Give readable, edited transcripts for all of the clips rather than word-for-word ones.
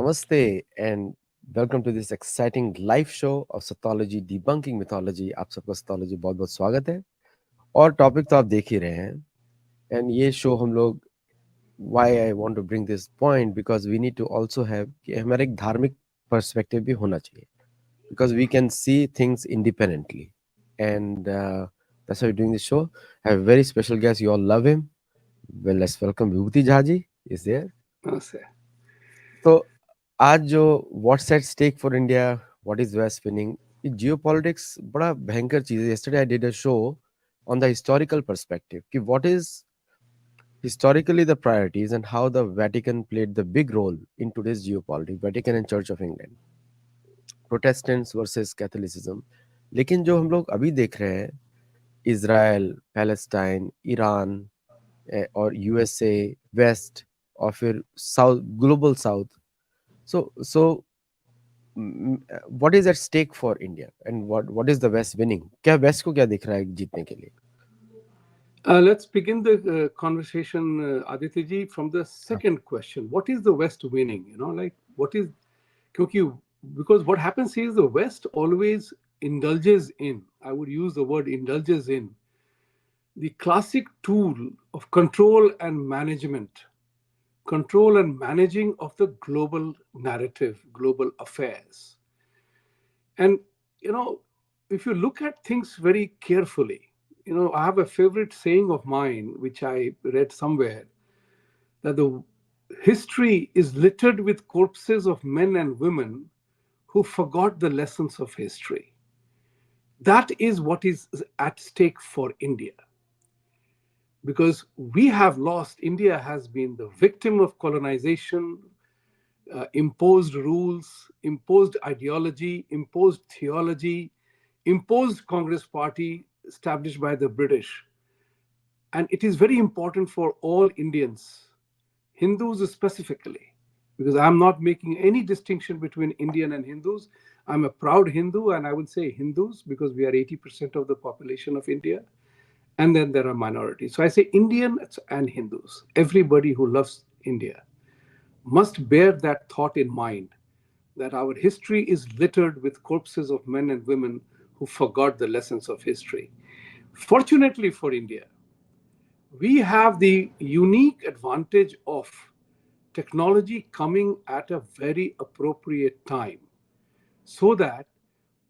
Namaste and welcome to this exciting live show of Sattology debunking mythology. आप सबका Sattology बहुत बहुत स्वागत है और टॉपिक तो आप देख ही रहे हैं एंड ये शो हम लोग why I want to bring this point because we need to also have कि हमारा एक धार्मिक perspective भी होना चाहिए because we can see things independently and that's why we're doing this show. I have a very special guest. You all love him. Well, let's welcome Vibhuti Jha ji is there. Namaste. तो आज जो what's at stake for India what is West winning ये geopolitics बड़ा भयंकर चीज है yesterday I did a show on the historical perspective कि what is historically the priorities and how the Vatican played the big role in today's geopolitics, Vatican and Church of England, Protestants versus Catholicism. लेकिन जो हम लोग अभी देख रहे हैं Israel Palestine Iran और यूएसए वेस्ट और फिर south global south so what is at stake for India and what is the West winning? क्या वेस्ट को क्या दिख रहा है जीतने के लिए? Let's begin the conversation, Aditya ji, from the second question. What is the West winning? What is because what happens is the West always indulges in, I would use the word indulges in, the classic tool of control and management, control and managing of the global narrative, global affairs. And, if you look at things very carefully, I have a favorite saying of mine, which I read somewhere, that the history is littered with corpses of men and women who forgot the lessons of history. That is what is at stake for India. Because India has been the victim of colonization, imposed rules, imposed ideology, imposed theology, imposed Congress party established by the British. And it is very important for all Indians, Hindus specifically, because I'm not making any distinction between Indian and Hindus. I'm a proud Hindu, and I would say Hindus because we are 80% of the population of India. And then there are minorities. So I say Indians and Hindus, everybody who loves India, must bear that thought in mind, that our history is littered with corpses of men and women who forgot the lessons of history. Fortunately for India, we have the unique advantage of technology coming at a very appropriate time, so that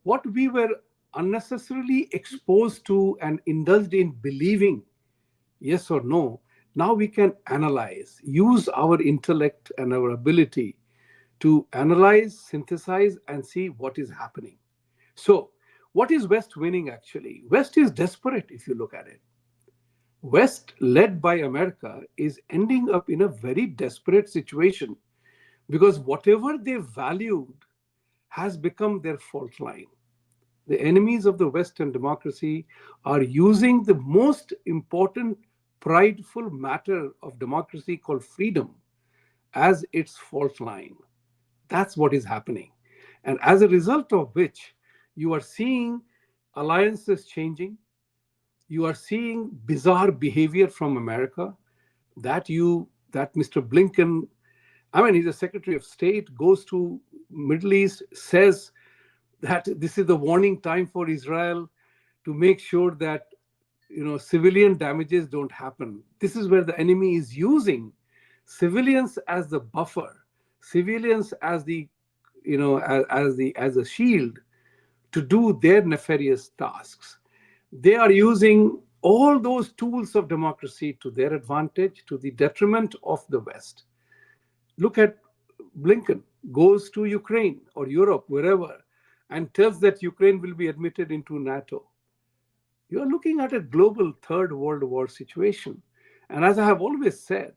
what we were unnecessarily exposed to and indulged in believing, yes or no, now we can analyze, use our intellect and our ability to analyze, synthesize, and see what is happening. So, what is West winning actually? West is desperate if you look at it. West, led by America, is ending up in a very desperate situation because whatever they valued has become their fault line. The enemies of the Western democracy are using the most important prideful matter of democracy called freedom as its fault line. That's what is happening. And as a result of which, you are seeing alliances changing. You are seeing bizarre behavior from America that Mr. Blinken, he's a Secretary of State, goes to Middle East, says that this is the warning time for Israel to make sure that civilian damages don't happen. This is where the enemy is using civilians as the buffer, civilians as the as a shield to do their nefarious tasks. They are using all those tools of democracy to their advantage, to the detriment of the West. Look at Blinken goes to Ukraine or Europe, wherever, and tells that Ukraine will be admitted into NATO. You are looking at a global Third World War situation. And as I have always said,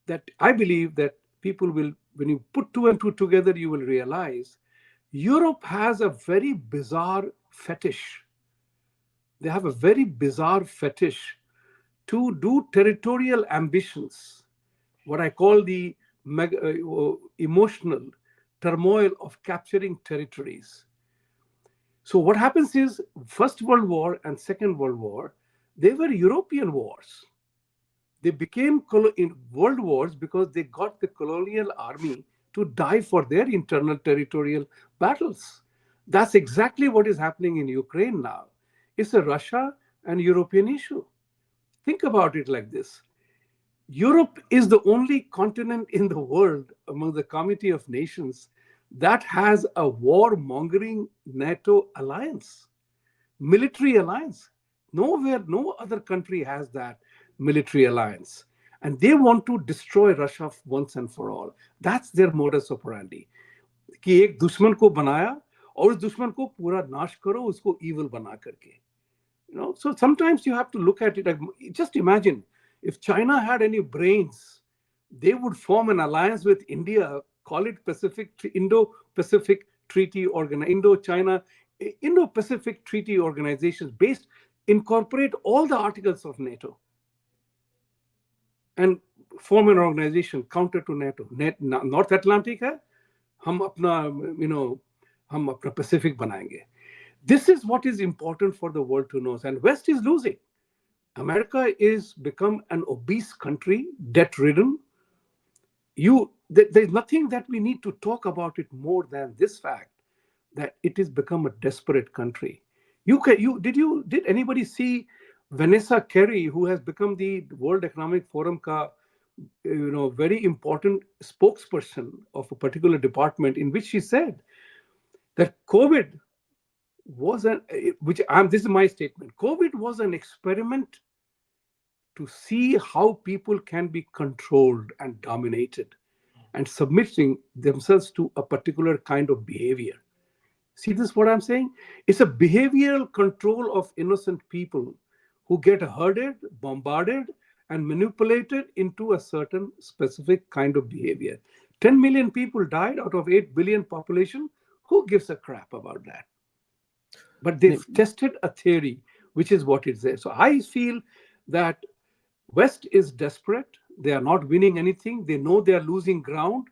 that I believe that people will, when you put two and two together, you will realize Europe has a very bizarre fetish. They have a very bizarre fetish to do territorial ambitions, what I call the emotional turmoil of capturing territories. So what happens is First World War and Second World War, they were European wars. They became in world wars because they got the colonial army to die for their internal territorial battles. That's exactly what is happening in Ukraine now. It's a Russia and European issue. Think about it like this. Europe is the only continent in the world among the Committee of Nations that has a war-mongering NATO alliance, military alliance. Nowhere, no other country has that military alliance. And they want to destroy Russia once and for all. That's their modus operandi. कि एक दुश्मन को बनाया और उस दुश्मन को पूरा नाश करो उसको evil बना करके. So sometimes you have to look at it. Just imagine if China had any brains, they would form an alliance with India, call it Indo-Pacific Treaty Indo-Pacific Treaty Organizations, based incorporate all the articles of NATO and form an organization counter to NATO. North Atlantic है, हम अपना Pacific बनाएंगे. This is what is important for the world to know. And West is losing. America is become an obese country, debt-ridden. There's nothing that we need to talk about it more than this fact that it has become a desperate country. Did anybody see Vanessa Kerry, who has become the World Economic Forum very important spokesperson of a particular department, in which she said that COVID this is my statement. COVID was an experiment to see how people can be controlled and dominated and submitting themselves to a particular kind of behavior. See this, what I'm saying? It's a behavioral control of innocent people who get herded, bombarded, and manipulated into a certain specific kind of behavior. 10 million people died out of 8 billion population. Who gives a crap about that? But they've tested a theory, which is what is there. So I feel that West is desperate. They are not winning anything. They know they are losing ground.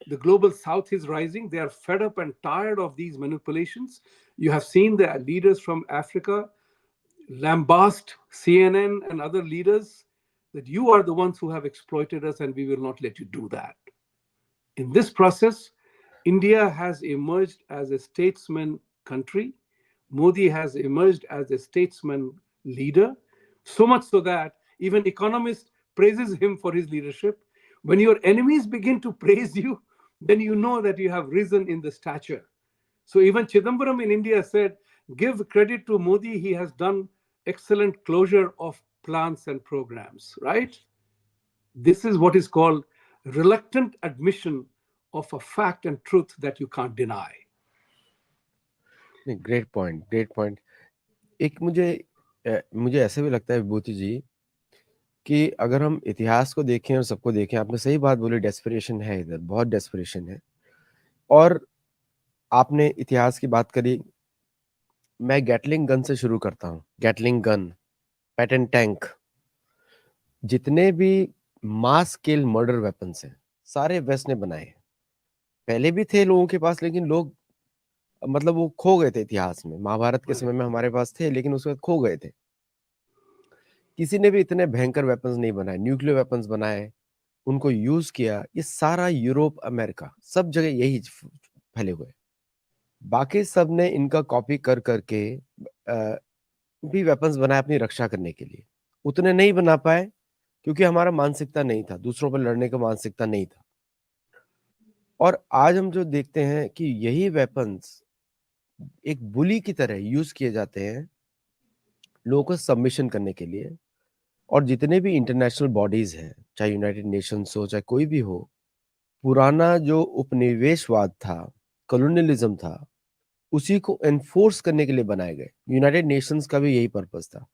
The global South is rising. They are fed up and tired of these manipulations. You have seen the leaders from Africa lambast CNN and other leaders that you are the ones who have exploited us and we will not let you do that. In this process, India has emerged as a statesman country. Modi has emerged as a statesman leader, so much so that even economists praises him for his leadership. When your enemies begin to praise you, then you know that you have risen in the stature. So even Chidambaram in India said, give credit to Modi, he has done excellent closure of plants and programs, right? This is what is called reluctant admission of a fact and truth that you can't deny. Great point, great point. एक मुझे ऐसे भी लगता है विभूति जी कि अगर हम इतिहास को देखें और सबको देखें, आपने सही बात बोली, डेस्परेशन है, इधर बहुत डेस्परेशन है. और आपने इतिहास की बात करी, मैं गैटलिंग गन से शुरू करता हूँ. गैटलिंग गन, पैटर्न टैंक, जितने भी मास स्केल मर्डर वेपन्स हैं सारे वेस्ट ने बनाए. पहले भी थे लोगों के पास, लेकिन लोग मतलब वो खो गए थे इतिहास में. महाभारत के समय में हमारे पास थे, लेकिन उसके बाद खो गए थे. किसी ने भी इतने भयंकर वेपन्स नहीं बनाए. न्यूक्लियर वेपन्स बनाए, उनको यूज किया. ये सारा यूरोप, अमेरिका, सब जगह यही फैले हुए. बाकी सब ने इनका कॉपी कर करके भी वेपन्स बनाए अपनी रक्षा करने के लिए. उतने नहीं बना पाए क्योंकि हमारा मानसिकता नहीं था, दूसरों पर लड़ने का मानसिकता नहीं था. और आज हम जो देखते हैं कि यही वेपन्स एक बुली की तरह यूज किए जाते हैं लोगों को सबमिशन करने के लिए. और जितने भी इंटरनेशनल बॉडीज हैं, चाहे यूनाइटेड नेशंस हो, चाहे कोई भी हो, पुराना जो उपनिवेशवाद था, कॉलोनियलिज्म था, उसी को एनफोर्स करने के लिए बनाए गए. यूनाइटेड नेशंस का भी यही पर्पस था.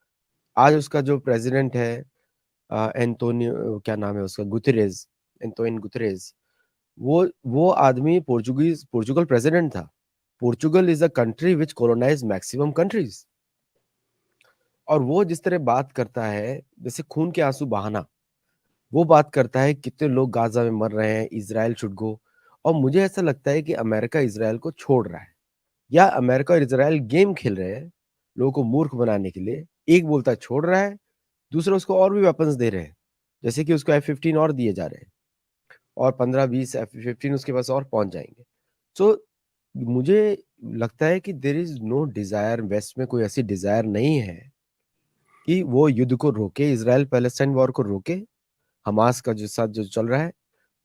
आज उसका जो प्रेसिडेंट है एंटोनियो, क्या नाम है उसका, गुतेरेस, एंटोइन गुतेरेस, वो आदमी पोर्चुगल प्रेसिडेंट था. Portugal is a country which colonize maximum countries. और वो जिस तरह बात करता है, जैसे खून के आंसू बहाना, वो बात करता है कितने लोग गाजा में मर रहे हैं, इजराइल शुड गो. और मुझे ऐसा लगता है कि अमेरिका इजराइल को छोड़ रहा है, या अमेरिका और इजराइल गेम खेल रहे हैं लोगों को मूर्ख बनाने के लिए. एक बोलता है छोड़ रहा है, दूसरा उसको और भी वेपन्स दे रहे हैं, जैसे कि उसको F-15 और दिए जा रहे हैं. और 15 20 15 उसके पास और पहुंच जाएंगे। तो मुझे लगता है कि there is no desire, west में कोई ऐसी डिजायर नहीं है कि वो युद्ध को रोके, इसराइल पैलेस्टाइन वॉर को रोके, हमास का जो साथ जो चल रहा है।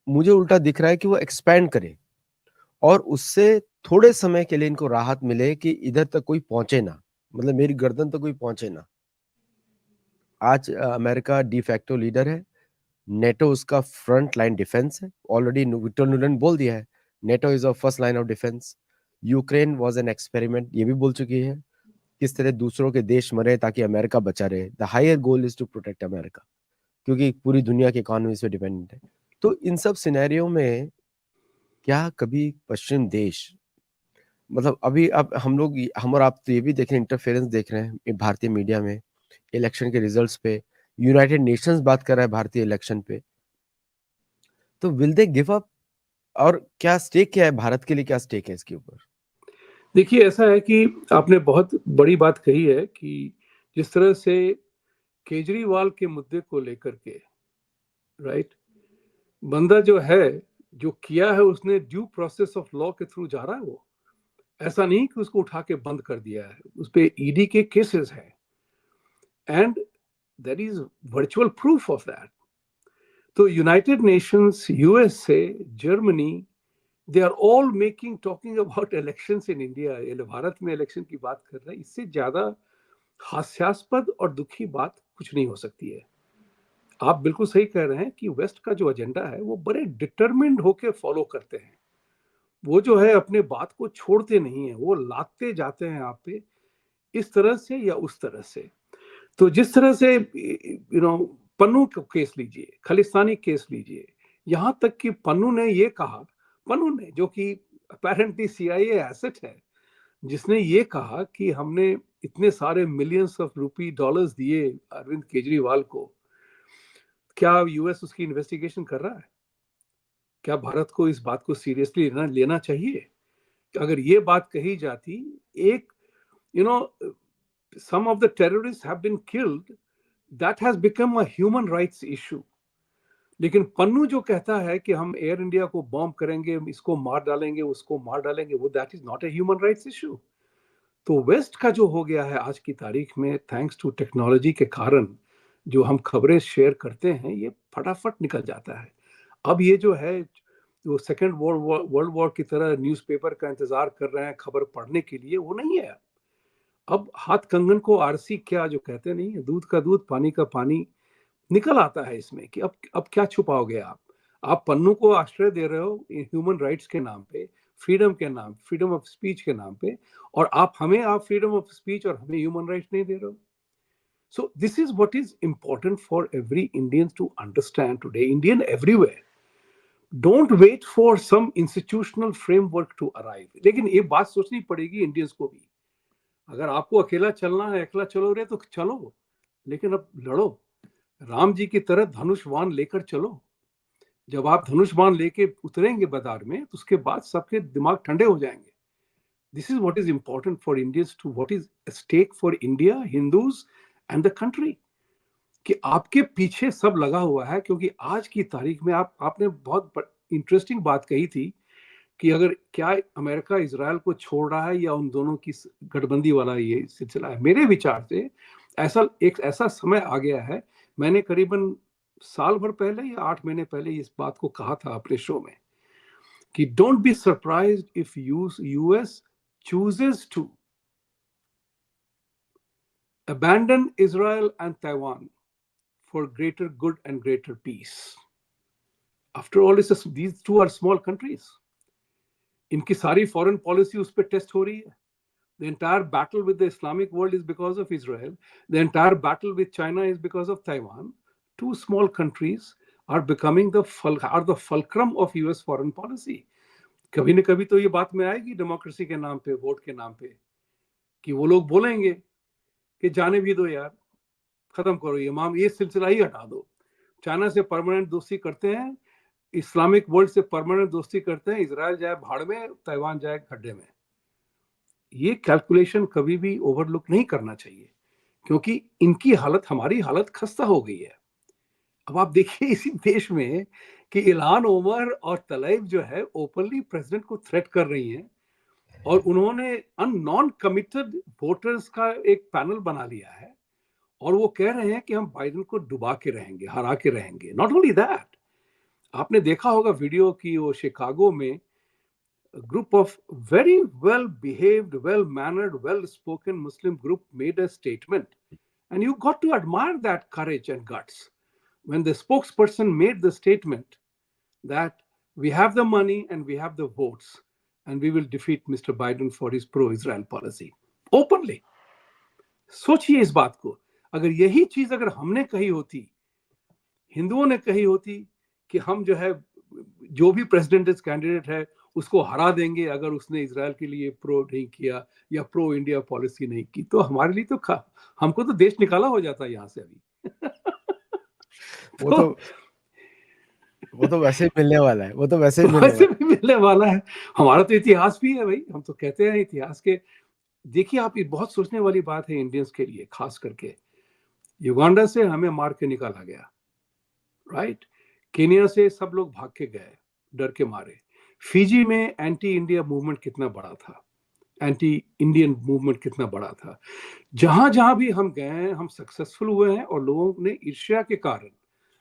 मुझे उल्टा दिख रहा है कि वो एक्सपैंड करे और उससे थोड़े समय के लिए इनको राहत मिले कि इधर तक कोई पहुंचे ना, मतलब मेरी गर्दन तक कोई पहुंचे ना। आज अमेरिका डिफैक्टो लीडर है, नेटो उसका फ्रंट लाइन डिफेंस है, ऑलरेडी विक्टर नुलन बोल दिया है NATO is a first line of defence. Ukraine was an experiment, ये भी बोल चुकी है किस तरह दूसरों के देश मरे ताकि अमेरिका बचा रहे। The higher goal is to protect America, क्योंकि पूरी दुनिया की इकोनॉमी इस पे डिपेंडेंट है। तो इन सब सिनेरियो में क्या कभी पश्चिम देश, मतलब अभी अब हम और आप तो ये भी देख रहे हैं, इंटरफेरेंस देख रहे हैं ये भारतीय मीडिया में इलेक्शन के रिजल्ट्स पे, यूनाइटेड नेशंस बात कर रहा है भारतीय इलेक्शन पे। तो विल दे गिव अप? और क्या स्टेक, क्या है भारत के लिए, क्या स्टेक है इसके ऊपर? देखिए, ऐसा है कि आपने बहुत बड़ी बात कही है कि जिस तरह से केजरीवाल के मुद्दे को लेकर के, राइट, बंदा जो है, जो किया है उसने ड्यू प्रोसेस ऑफ लॉ के थ्रू जा रहा है। वो ऐसा नहीं कि उसको उठा के बंद कर दिया है, उस पे ईडी के केसेस हैं and there is virtual proof of that. तो United Nations, USA, Germany, they are all making talking about elections in India. ये भारत में इलेक्शन की बात कर रहे हैं, इससे ज्यादा हास्यास्पद और दुखी बात कुछ नहीं हो सकती है। आप बिल्कुल सही कह रहे हैं कि वेस्ट का जो एजेंडा है वो बड़े डिटरमिन्ड होके फॉलो करते हैं। वो जो है अपने बात को छोड़ते नहीं है, वो लाते जाते हैं आप पे इस तरह से या उस तरह से। तो जिस तरह से पन्नू का केस लीजिए, खालिस्तानी केस लीजिए, यहां तक कि पन्नू ने ये कहा, पन्नू ने जो कि अपेरेंटली सीआईए एसेट है, जिसने ये कहा कि हमने इतने सारे मिलियंस ऑफ रुपी डॉलर्स दिए अरविंद केजरीवाल को, क्या यूएस उसकी इन्वेस्टिगेशन कर रहा है? क्या भारत को इस बात को सीरियसली लेना चाहिए? अगर ये बात कही जाती, एक you know some of the terrorists have been killed, that has become a human rights issue. लेकिन पन्नू जो कहता है कि हम एयर इंडिया को बॉम्ब करेंगे, इसको मार डालेंगे, उसको मार डालेंगे, वो that is not a human rights issue. तो वेस्ट का जो हो गया है आज की तारीख में, थैंक्स टू टेक्नोलॉजी के कारण, जो हम खबरें शेयर करते हैं ये फटाफट निकल जाता है। अब ये जो है, जो सेकेंड वर्ल्ड वॉर की तरह न्यूज़पेपर का इंतजार कर रहे हैं खबर पढ़ने के लिए, वो नहीं है। अब हाथ कंगन को आरसी, क्या जो कहते नहीं है, दूध का दूध पानी का पानी निकल आता है इसमें कि अब क्या छुपाओगे आप पन्नू को आश्रय दे रहे हो ह्यूमन राइट्स के नाम पे, फ्रीडम के नाम, फ्रीडम ऑफ स्पीच के नाम पे, और आप फ्रीडम ऑफ स्पीच और हमें ह्यूमन राइट्स नहीं दे रहे हो। So this is what is important for every Indian to understand today, Indian everywhere. Don't wait for some institutional framework to arrive. लेकिन ये बात सोचनी पड़ेगी इंडियंस को भी, अगर आपको अकेला चलना है, अकेला चलो रे तो चलो, लेकिन अब लड़ो, राम जी की तरह धनुष बाण लेकर चलो। जब आप धनुष बाण लेके उतरेंगे बाजार में, तो उसके बाद सबके दिमाग ठंडे हो जाएंगे। This is what is important for Indians too, what is stake for India, Hindus and the country, कि आपके पीछे सब लगा हुआ है। क्योंकि आज की तारीख में आपने बहुत इंटरेस्टिंग बात कही थी कि अगर क्या अमेरिका इजराइल को छोड़ रहा है या उन दोनों की गठबंदी वाला ये सिलसिला है। मेरे विचार से ऐसा समय आ गया है, मैंने करीबन साल भर पहले या 8 महीने पहले इस बात को कहा था अपने शो में कि don't be surprised if US chooses to abandon Israel and Taiwan for greater good and greater peace. After all, these two are small countries. इनकी सारी फॉरेन पॉलिसी उस पर टेस्ट हो रही है। The entire battle with the Islamic world is because of Israel. The entire battle with China is because of Taiwan. Two small countries are becoming the fulcrum of US foreign policy. कभी न कभी तो ये बात में आएगी democracy के नाम पे, वोट के नाम पे, कि वो लोग बोलेंगे कि जाने भी दो यार, खत्म करो ये सिलसिला ही हटा दो। चाइना से परमानेंट दोस्ती करते हैं, इस्लामिक वर्ल्ड से परमानेंट दोस्ती करते हैं, इजराइल जाए भाड़ में, ताइवान जाए गड्ढे में। ये कैलकुलेशन कभी भी ओवरलुक नहीं करना चाहिए, क्योंकि इनकी हालत, हमारी हालत खस्ता हो गई है। अब आप देखिए इसी देश में कि इल्हान ओमर और तलाइब जो है ओपनली प्रेसिडेंट को थ्रेट कर रही हैं, और उन्होंने नॉन कमिटेड वोटर्स का एक पैनल बना लिया है, और वो कह रहे हैं कि हम बाइडेन को डुबा के रहेंगे, हरा के रहेंगे। नॉट ओनली दैट, आपने देखा होगा वीडियो की वो शिकागो में group of very well behaved, well mannered, well spoken Muslim group made a statement. And you got to admire that courage and guts. When the spokesperson made the statement that we have the money and we have the votes and we will defeat Mr. Biden for his pro Israel policy. Openly. सोचिए इस बात को, अगर यही चीज अगर हमने कही होती, हिंदुओं ने कही होती कि हम जो है जो भी प्रेसिडेंट कैंडिडेट है उसको हरा देंगे अगर उसने इसराइल के लिए प्रो नहीं किया या प्रो इंडिया पॉलिसी नहीं की, तो हमारे लिए तो हमको तो देश निकाला हो जाता है यहाँ से अभी। वो तो तो वो तो वैसे ही मिलने वाला है, वो तो वैसे ही मिलने वैसे वाला भी मिलने वाला है। हमारा तो इतिहास भी है भाई, हम तो कहते हैं इतिहास के। देखिए आप, ये बहुत सोचने वाली बात है इंडियंस के लिए, खास करके युगांडा से हमें मार के निकाला गया, राइट? केनिया से सब लोग भाग के गए डर के मारे। फिजी में एंटी इंडिया मूवमेंट कितना बड़ा था, एंटी इंडियन मूवमेंट कितना बड़ा था। जहां जहां भी हम गए हैं हम सक्सेसफुल हुए हैं, और लोगों ने ईर्ष्या के कारण,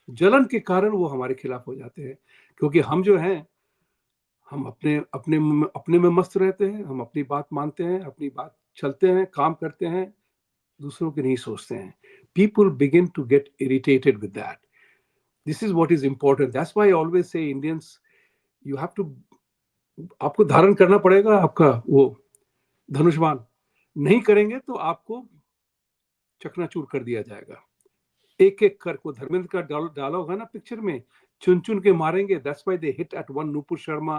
जलन के कारण वो हमारे खिलाफ हो जाते हैं, क्योंकि हम जो हैं हम अपने अपने अपने में मस्त रहते हैं, हम अपनी बात मानते हैं, अपनी बात चलते हैं, काम करते हैं, दूसरों की नहीं सोचते हैं। People begin to get irritated with that. This is what is important. That's why I always say Indians, you have to, आपको धारण करना पड़ेगा आपका वो धनुष्मान। नहीं करेंगे तो आपको चकनाचूर कर दिया जाएगा। एक एक कर को धर्मेंद्र का डाला होगा ना पिक्चर में, चुन चुन के मारेंगे। That's why they hit eight one Nupur Sharma,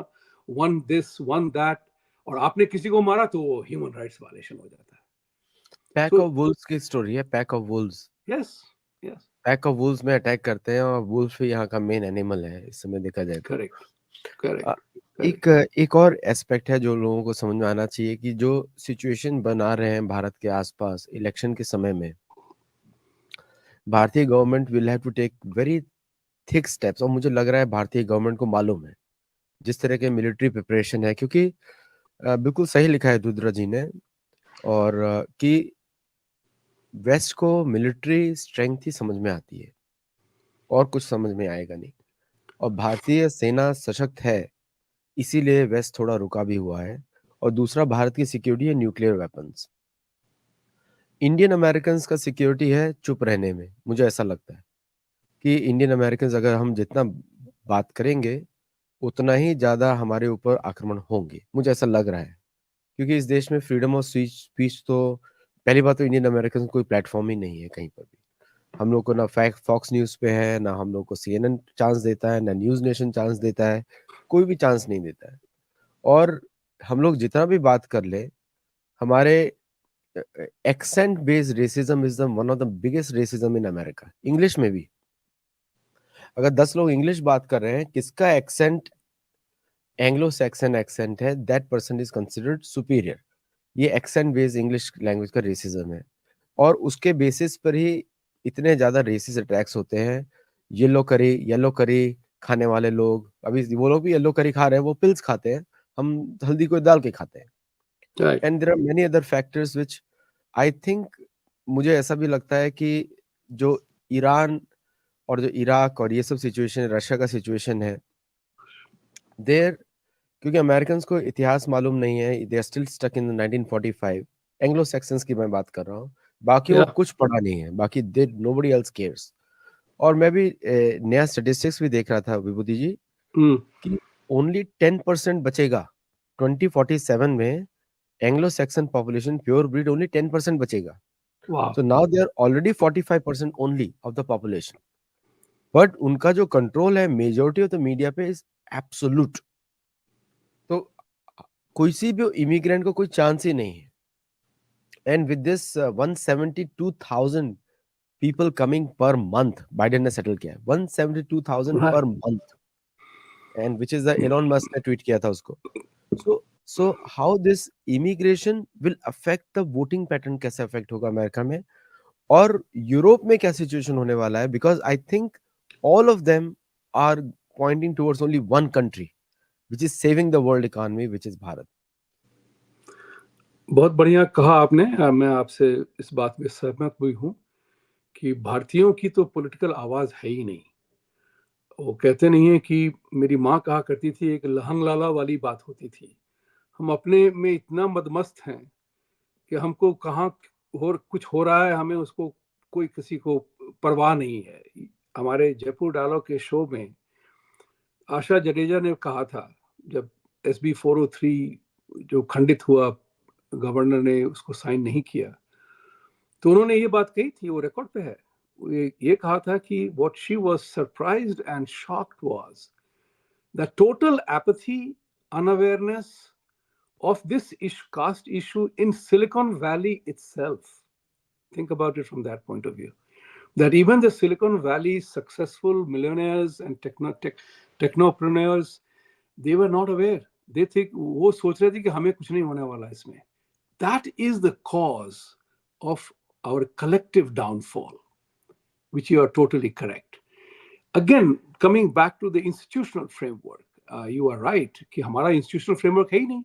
one this one that. और आपने किसी को मारा तो वो ह्यूमन राइट्स वायलेशन हो जाता है। पैक सो ऑफ वुल्व्स की स्टोरी है, pack of Wolves. Yes, yes, pack of Wolves में अटैक करते हैं और वुल्फ ही यहाँ का मेन एनिमल है इस समय देखा जाए तो। करेक्ट, अ, करेक्ट, एक करेक्ट। एक और एस्पेक्ट है जो लोगों को समझ में आना चाहिए कि जो सिचुएशन बना रहे हैं भारत के आसपास इलेक्शन के समय में, भारतीय government will have to take very thick steps. और मुझे लग रहा है भारतीय गवर्नमेंट को मालूम है जिस तरह के मिलिट्री प्रिपरेशन है, क्योंकि बिल्कुल सही लिखा है रुद्र जी ने, और कि वेस्ट को मिलिट्री स्ट्रेंथ ही समझ में आती है और कुछ समझ में आएगा नहीं। और भारतीय सेना सशक्त है, इसीलिए वेस्ट थोड़ा रुका भी हुआ है। और दूसरा भारत की सिक्योरिटी है न्यूक्लियर वेपन्स। इंडियन अमेरिकन का सिक्योरिटी है चुप रहने में। मुझे ऐसा लगता है कि इंडियन अमेरिकन अगर हम जितना बात करेंगे उतना ही ज्यादा हमारे ऊपर आक्रमण होंगे, मुझे ऐसा लग रहा है। क्योंकि इस देश में फ्रीडम ऑफ स्पीच तो पहली बात तो इंडियन अमेरिकन कोई प्लेटफॉर्म ही नहीं है कहीं पर भी। हम लोग को ना फैक्ट फॉक्स न्यूज पे है, ना हम लोग को सीएनएन चांस देता है, ना न्यूज नेशन चांस देता है, कोई भी चांस नहीं देता है। और हम लोग जितना भी बात कर ले, हमारे accent based racism is the one of the biggest racism in America. English में भी अगर 10 लोग इंग्लिश बात कर रहे हैं, किसका एक्सेंट एंग्लो सैक्सन एक्सेंट है, that person is considered superior. ये एक्सेंट बेस्ड इंग्लिश लैंग्वेज का रेसिज्म है। और उसके बेसिस पर ही इतने ज्यादा रेसिस अटैक्स होते हैं। येलो करी खाने वाले लोग, अभी वो लोग भी येलो करी खा रहे हैं, वो पिल्स खाते हैं, हम हल्दी को डाल के खाते हैं। Right. And there are many other factors which I think, मुझे ऐसा भी लगता है कि जो ईरान और जो इराक और ये सब सिचुएशन, रशिया का सिचुएशन है देर, क्योंकि अमेरिकन को इतिहास मालूम नहीं है, they are still stuck in 1945। Anglo Saxons की मैं बात कर रहा हूँ, बाकी वो या कुछ पढ़ा नहीं है, बाकी दे नोबडी एल्स केयर्स। और मैं भी नया स्टेटिस्टिक्स भी देख रहा था विभूति जी, कि ओनली 10% बचेगा 2047 में। Anglo Saxon population pure breed only 10% बचेगा। वाह। So now they are already 45% only of the population. But उनका जो कंट्रोल है मेजोरिटी ऑफ द मीडिया पे इज एब्सोल्यूट। तो किसी भी इमिग्रेंट को कोई चांस ही नहीं है। And with this 172,000 people coming per month, Biden ने सेटल किया है 172,000 per month, and which is the Elon Musk ने ट्वीट किया था उसको। So how this immigration will affect the voting pattern, कैसे अफेक्ट होगा अमेरिका में और यूरोप में क्या सिचुएशन होने वाला है। Because I think all of them are pointing towards only one country, which is saving the world economy, which is Bharat. बहुत बढ़िया कहा आपने। मैं आपसे इस बात में सहमत भी हूँ कि भारतीयों की तो पॉलिटिकल आवाज है ही नहीं। वो कहते नहीं है कि मेरी माँ कहा करती थी, एक लहंग लाला वाली बात होती थी। हम अपने में इतना मदमस्त हैं कि हमको कहाँ हो कुछ हो रहा है, हमें उसको कोई किसी को परवाह नहीं है। हमारे जयपुर डायलॉग के शो में आशा जडेजा ने कहा था, जब SB 403 जो खंडित हुआ, गवर्नर ने उसको साइन नहीं किया, तो उन्होंने ये बात कही थी, वो रिकॉर्ड पे है। ये कहा था कि what she was surprised and shocked was the total apathy, unawareness of this caste issue in Silicon Valley itself. Think about it from that point of view. That even the Silicon Valley successful millionaires and technopreneurs, they were not aware. They think वो सोच रहे थे कि हमें कुछ नहीं होने वाला इसमें. That is the cause of our collective downfall, which you are totally correct. Again, coming back to the institutional framework, you are right कि हमारा institutional framework है ही नहीं.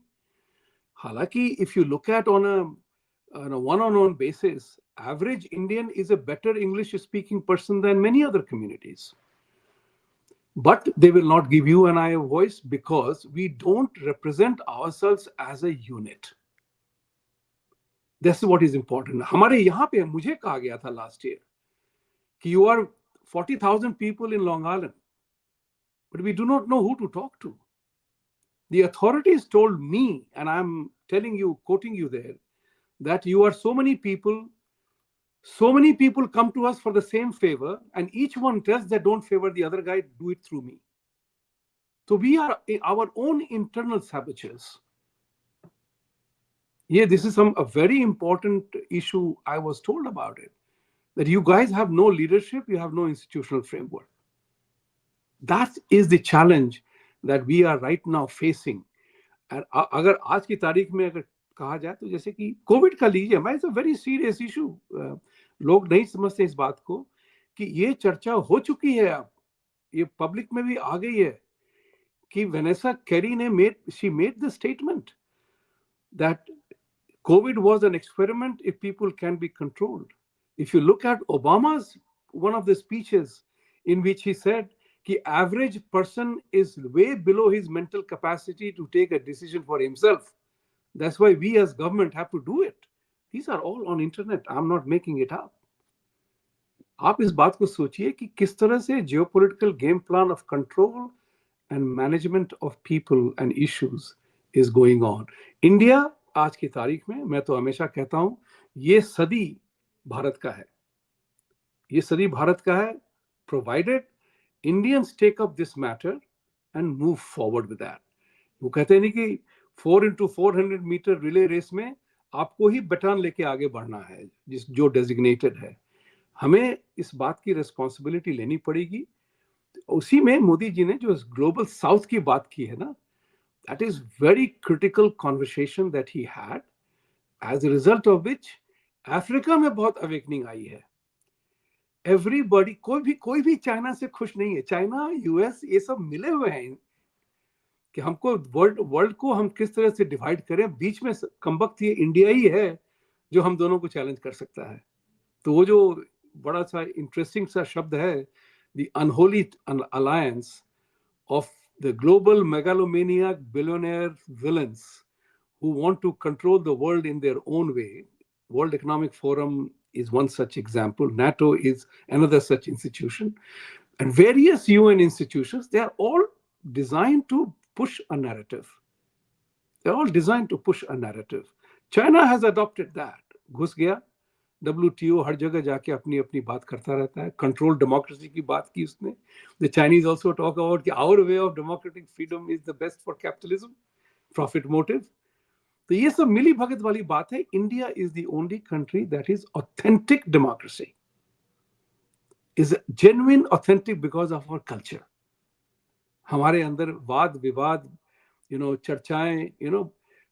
हालांकि if you look at on a one-on-one basis, average Indian is a better English speaking person than many other communities. But they will not give you and I a voice because we don't represent ourselves as a unit. This is what is important. हमारे यहाँ पे मुझे कहा गया था last year कि you are 40,000 people in Long Island, but we do not know who to talk to. The authorities told me, and I'm telling you, quoting you there, that you are so many people come to us for the same favor, and each one tells that don't favor the other guy, do it through me. So we are our own internal saboteurs. Yeah, this is a very important issue. I was told about it, that you guys have no leadership, you have no institutional framework. That is the challenge that we are right now facing. And अगर आज की तारीख में अगर कहा जाए तो जैसे कि कोविड का लीजिए, मैं it's a very serious issue. लोग नहीं समझते इस बात को कि ये चर्चा हो चुकी है, अब ये पब्लिक में भी आ गई है कि वेनेसा कैरी ने made the statement that COVID was an experiment if people can be controlled. If you look at Obama's one of the speeches in which he said the average person is way below his mental capacity to take a decision for himself. That's why we as government have to do it. These are all on internet. I'm not making it up. आप इस बात को सोचिए कि किस तरह से geopolitical game plan of control and management of people and issues is going on. India आज की तारीख में, मैं तो हमेशा कहता हूं, ये सदी भारत का है, ये सदी भारत का है, provided Indians take up this matter and move forward with that. वो कहते नहीं कि 4x400 मीटर रिले रेस में आपको ही बटन लेके आगे बढ़ना है, जो डेजिग्नेटेड है। हमें इस बात की रिस्पॉन्सिबिलिटी लेनी पड़ेगी। उसी में मोदी जी ने जो ग्लोबल साउथ की बात की है ना, that is very critical conversation that he had, as a result of which Africa में बहुत अवेकनिंग आई है। एवरीबॉडी, कोई भी चाइना से खुश नहीं है। चाइना, यूएस, ये सब मिले हुए हैं कि हमको वर्ल्ड को हम किस तरह से डिवाइड करें। बीच में कमबख्त ये इंडिया ही है जो हम दोनों को चैलेंज कर सकता है। तो वो जो बड़ा सा इंटरेस्टिंग सा शब्द है, the unholy alliance of the global megalomaniac billionaire villains who want to control the world in their own way. World Economic Forum is one such example. NATO is another such institution. And various UN institutions, they are all designed to push a narrative. They're all designed to push a narrative. China has adopted that. घुस गया, WTO हर जगह जाके अपनी अपनी बात करता रहता है। कंट्रोल डेमोक्रेसी की बात की उसने। The Chinese also talk about कि our way of democratic freedom is the best for capitalism, profit motive. तो ये सब मिली भगत वाली बात है। India is the only country that is authentic democracy, is genuine authentic because of our culture. हमारे अंदर वाद विवाद, चर्चाएं,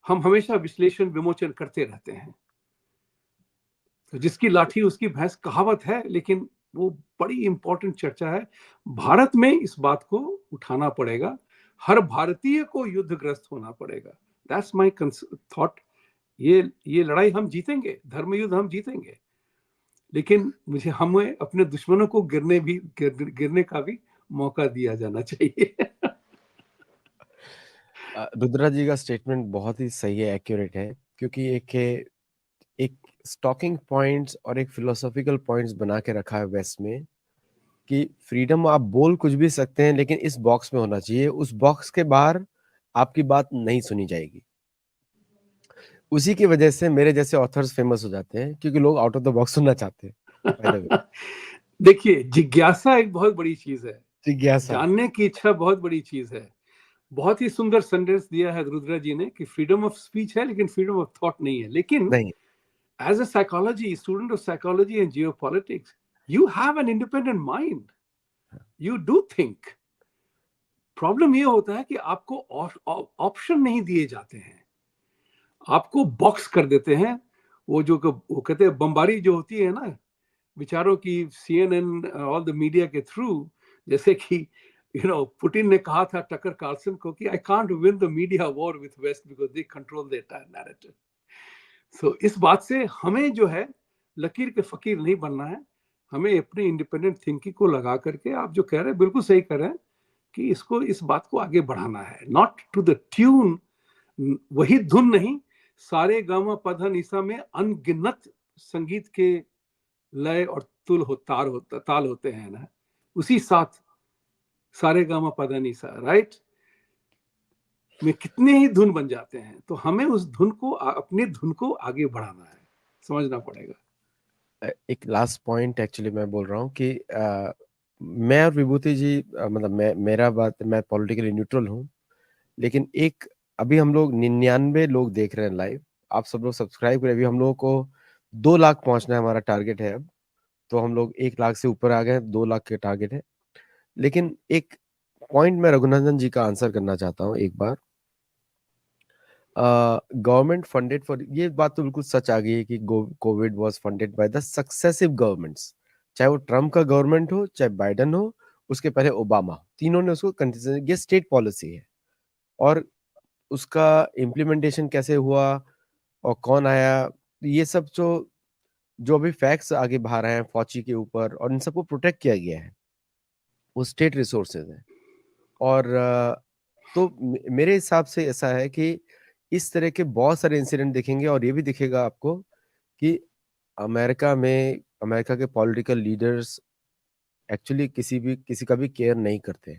हम हमेशा विश्लेषण विमोचन करते रहते हैं। तो जिसकी लाठी उसकी भैंस कहावत है, लेकिन वो बड़ी इंपॉर्टेंट चर्चा है। भारत में इस बात को उठाना पड़ेगा, हर भारतीय को युद्धग्रस्त होना पड़ेगा। That's my thought. ये लड़ाई हम जीतेंगे, धर्म युद्ध हम जीतेंगे, लेकिन मुझे हमें अपने दुश्मनों को गिरने का भी मौका दिया जाना चाहिए। रुद्रा जी का स्टेटमेंट बहुत ही सही है, एक्यूरेट है, क्योंकि एक स्टॉकिंग पॉइंट्स और एक फिलोसॉफिकल पॉइंट्स बना के रखा है वेस्ट में कि फ्रीडम आप बोल कुछ भी सकते हैं लेकिन इस बॉक्स में होना चाहिए, उस बॉक्स के बाहर आपकी बात नहीं सुनी जाएगी। उसी की वजह से मेरे जैसे ऑथर्स फेमस हो जाते हैं, क्योंकि लोग आउट ऑफ द बॉक्स सुनना चाहते हैं। बाय द वे, देखिए, जिज्ञासा एक बहुत बड़ी चीज है, जिज्ञासा। जानने की इच्छा बहुत बड़ी चीज है। बहुत ही सुंदर सेंटेंस दिया है रुद्रा जी ने कि फ्रीडम ऑफ स्पीच है लेकिन फ्रीडम ऑफ थॉट नहीं है। लेकिन नहीं, as a psychology student of psychology and geopolitics, you have an independent mind, you do think. Problem ये होता है कि आपको ऑप्शन नहीं दिए जाते हैं, आपको बॉक्स कर देते हैं। वो कहते हैं बमबारी जो होती है ना विचारों की, CNN ऑल द मीडिया के थ्रू। जैसे कि पुतिन ने कहा था टकर कार्लसन को कि I can't win the media war with West because they control the entire narrative. So इस बात से हमें जो है लकीर के फकीर नहीं बनना है, हमें अपनी इंडिपेंडेंट थिंकिंग को लगा करके, आप जो कह रहे हैं बिल्कुल सही कह रहे हैं, कि इस बात को आगे बढ़ाना है, नॉट टू द ट्यून। वही धुन नहीं, सारे गामा पधा निशा में अनगिनत संगीत के लय और ताल होते हैं ना, उसी साथ सारे गामा पधा निशा राइट में कितने ही धुन बन जाते हैं। तो हमें उस धुन को, अपनी धुन को आगे बढ़ाना है, समझना पड़ेगा। एक लास्ट पॉइंट एक्चुअली मैं बोल रहा हूँ कि मैं और विभूति जी, मतलब मेरा बात, मैं पॉलिटिकली न्यूट्रल हूँ, लेकिन एक अभी हम लोग 99 लोग देख रहे हैं लाइव, आप सब लोग सब्सक्राइब करें। अभी हम लोगों को 2 लाख पहुंचना है, हमारा टारगेट है अब। तो हम लोग 1 लाख से ऊपर आ गए, 2 लाख के टारगेट है। लेकिन एक पॉइंट मैं रघुनंदन जी का आंसर करना चाहता हूँ एक बार। गवर्नमेंट फंडेड फॉर, ये बात तो बिल्कुल सच आ गई है कि Covid was funded by the successive governments, चाहे वो ट्रम्प का गवर्नमेंट हो, चाहे बाइडन हो, उसके पहले ओबामा, तीनों ने उसको कंटिन्यू, ये स्टेट पॉलिसी है। और उसका इम्प्लीमेंटेशन कैसे हुआ और कौन आया, ये सब जो जो अभी फैक्ट्स आगे बाहर आए हैं फौची के ऊपर, और इन सबको प्रोटेक्ट किया गया है, वो स्टेट रिसोर्सेज है। और तो मेरे हिसाब से ऐसा है कि इस तरह के बहुत सारे इंसिडेंट दिखेंगे, और ये भी दिखेगा आपको कि अमेरिका के पॉलिटिकल लीडर्स एक्चुअली किसी का भी केयर नहीं करते,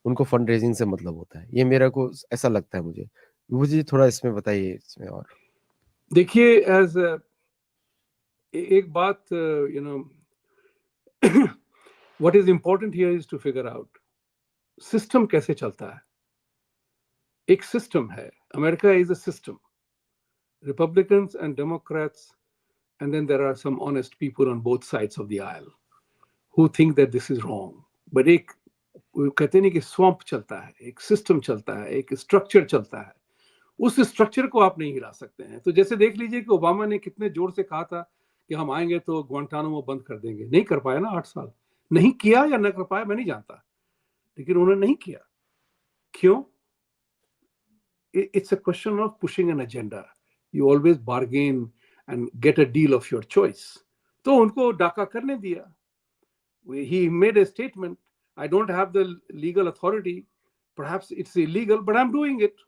उनको फंड रेजिंग से मतलब होता है, ये मेरा को ऐसा लगता है मुझे। मुझे थोड़ा इसमें बताइए इसमें और। देखिए, एज एक बात, what is important here is to figure out system कैसे चलता है। एक सिस्टम है, America is a system, Republicans and Democrats, and then there are some honest people on both sides of the aisle who think that this is wrong. But एक कहते नहीं कि swamp चलता है, एक सिस्टम चलता है, एक स्ट्रक्चर चलता है, उस स्ट्रक्चर को आप नहीं हिला सकते हैं। तो जैसे देख लीजिए कि ओबामा ने कितने जोर से कहा था कि हम आएंगे तो ग्वांटानामो बंद कर देंगे, नहीं कर पाया ना 8 साल। नहीं किया या न कर पाया मैं नहीं जानता, लेकिन उन्होंने नहीं किया। क्यों? It's a question of pushing an agenda. You always bargain and get a deal of your choice. तो उनको डाका करने दिया। He made a statement, I don't have the legal authority, perhaps it's illegal, but I'm doing it.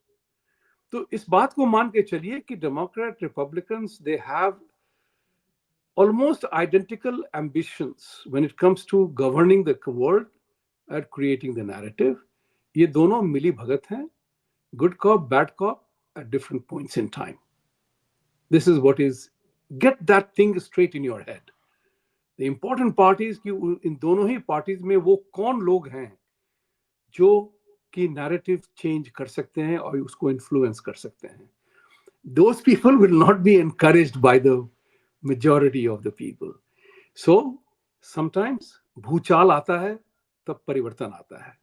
तो इस बात को मान के चलिए कि Democrat, Republicans, they have almost identical ambitions when it comes to governing the world and creating the narrative. ये दोनों मिली भगत हैं, good cop, bad cop at different points in time. This is what is, get that thing straight in your head. The important part is कि इन दोनों ही parties में वो कौन लोग हैं जो कि नैरेटिव चेंज कर सकते हैं और उसको इन्फ्लुएंस कर सकते हैं. Those people will not be encouraged by the majority of the people. So sometimes भूचाल आता है तब परिवर्तन आता है.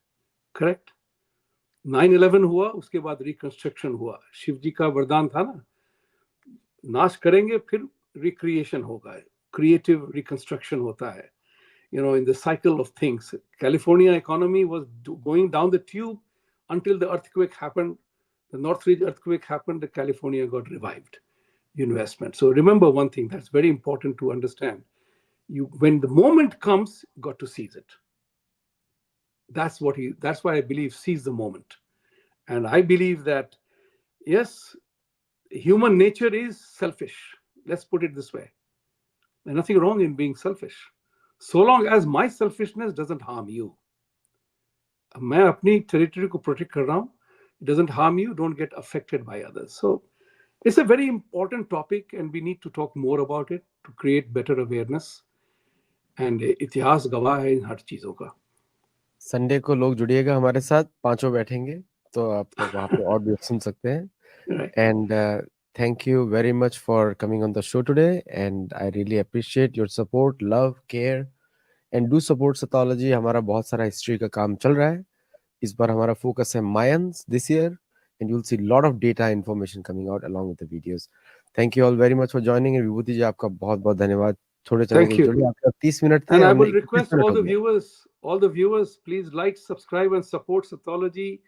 करेक्ट. 9/11 हुआ, उसके बाद रिकंस्ट्रक्शन हुआ. शिव जी का वरदान था ना, नाश करेंगे फिर रिक्रिएशन होगा, क्रिएटिव रिकंस्ट्रक्शन होता है. in the cycle of things. California economy was going down the tube until the earthquake happened. The Northridge earthquake happened. The California got revived investment. So remember one thing that's very important to understand. When the moment comes, you got to seize it. That's why I believe seize the moment. And I believe that, yes, human nature is selfish. Let's put it this way. There's nothing wrong in being selfish. So long as my selfishness doesn't harm you. मैं अपनी territory को protect कर रहा हूँ. It doesn't harm you. Don't get affected by others. So it's a very important topic, and we need to talk more about it to create better awareness. And इतिहास गवाह है इन हर चीजों का. संडे को लोग जुड़िएगा हमारे साथ, पांचों बैठेंगे तो आप लोग वहाँ पे और भी सुन सकते हैं. Right. And thank you very much for coming on the show today. And I really appreciate your support, love, care. And do support Sattology. हमारा बहुत सारा हिस्ट्री का काम चल रहा है. इस बार हमारा फोकस है Mayans this year. And you'll see a lot of data information coming out along with the videos. Thank you all very much for joining. And विभूति जी आपका बहुत बहुत धन्यवाद. थोड़े समय के Thank लिए you. जुड़े. आपका 30 मिनट थे, And I हमने will 31 request मिनट हो गया. all the viewers, please like, subscribe, and support Sattology.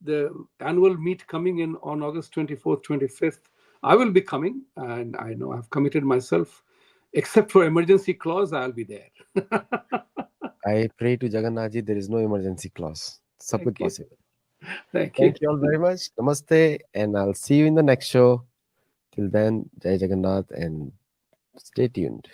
The annual meet coming in on August 24th, 25th. I will be coming, and I know I've committed myself. Except for emergency clause, I'll be there. I pray to Jagannath ji there is no emergency clause. सब कुछ Thank you. possible. Thank you. Thank you all very much. Namaste, and I'll see you in the next show. Till then, Jai Jagannath and stay tuned.